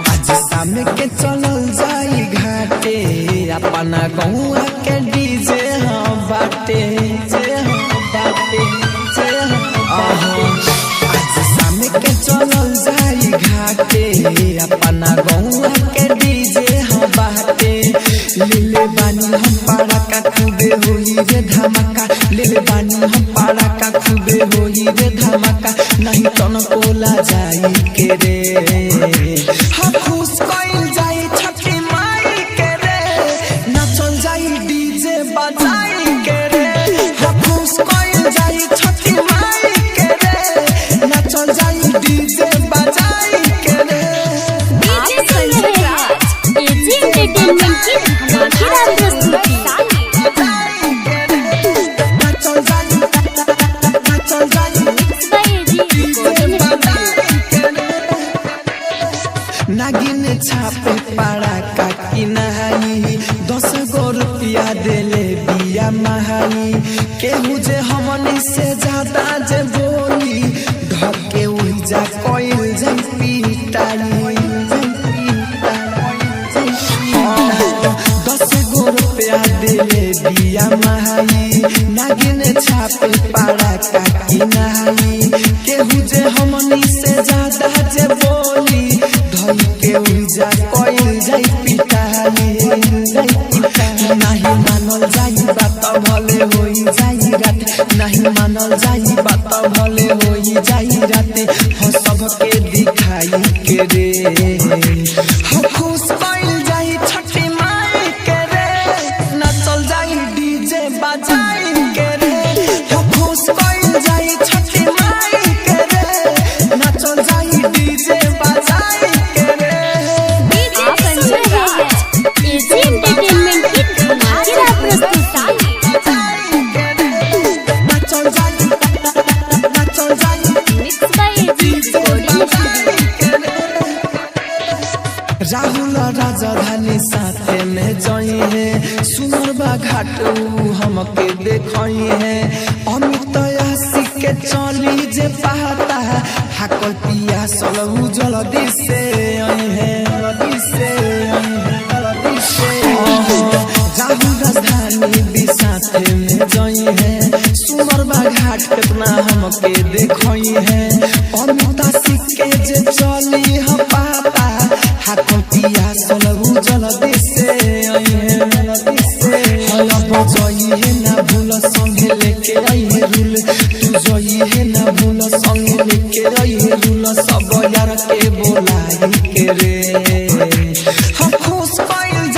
आज शाम के चलल जाई घाटे अपना गौआ के डीजे हाँ बाटे आज शाम के चलल जाई घाटे अपना गौआ के डीजे हाँ बाटे लेले बानी हम पारा का खूबे होई रे धमाका लेले बानी हम पारा का खूबे होई रे धमाका नहीं तन कोला जाई के रे हाँ खुश कइल जाई छठी माई के रे नाचल जाई डीजे बजाई के रे हाँ खुश कइल जाई छठी माई के रे नाचल जाई डीजे बजाई के रे। आप सुन रहे हैं एजी एंटरटेनमेंट की धमाकेदार प्रस्तुति। नागिन छापे पारा का किनाई 10 गो रुपया देले बिया महाई केहू जे हमनी से ज्यादा जे बोली ढके उही जा कोइल जई पीटाई 10 गो रुपया देले बिया महाई नागिन छापे पारा का किनाई केहू जे हमनी से ज्यादा जे बोली के उजा कोइल जाई पिटाई नहीं मानल जाई बात भले होई जाई रात नहीं मानल जाई बात भले होई जाई रात हो सबके दिखाई के रे हो खुश कइल जाई छठी माई के रे नाचल जाई डीजे बजाई के रे हो खुश कइल जाई छठी माई के रे नाचल जाई डीजे बजाई आप सुन रहे हैं एजी एंटरटेनमेंट की धमाकेदार प्रस्तुति। Mix by AG recording studio. Rahul राजधानी साथे में जई है सुनरबा घाट हमके देखई है अमित आशी के चली जे पाता हाकल पिया सलहु जल्दी से आई है राहुल राजधानी भी साथे में जई है सुनरबा घाट कितना हमके देखई है अमित आशी के जे चली हम पाता हाकल पिया सलहु जल्दी से आई है जई है ना भूल संगे लेके आई है रूल तू जई है ना भूल संगे लेके आई है रूल सब यार के बोलाई के रे हम खुश कइल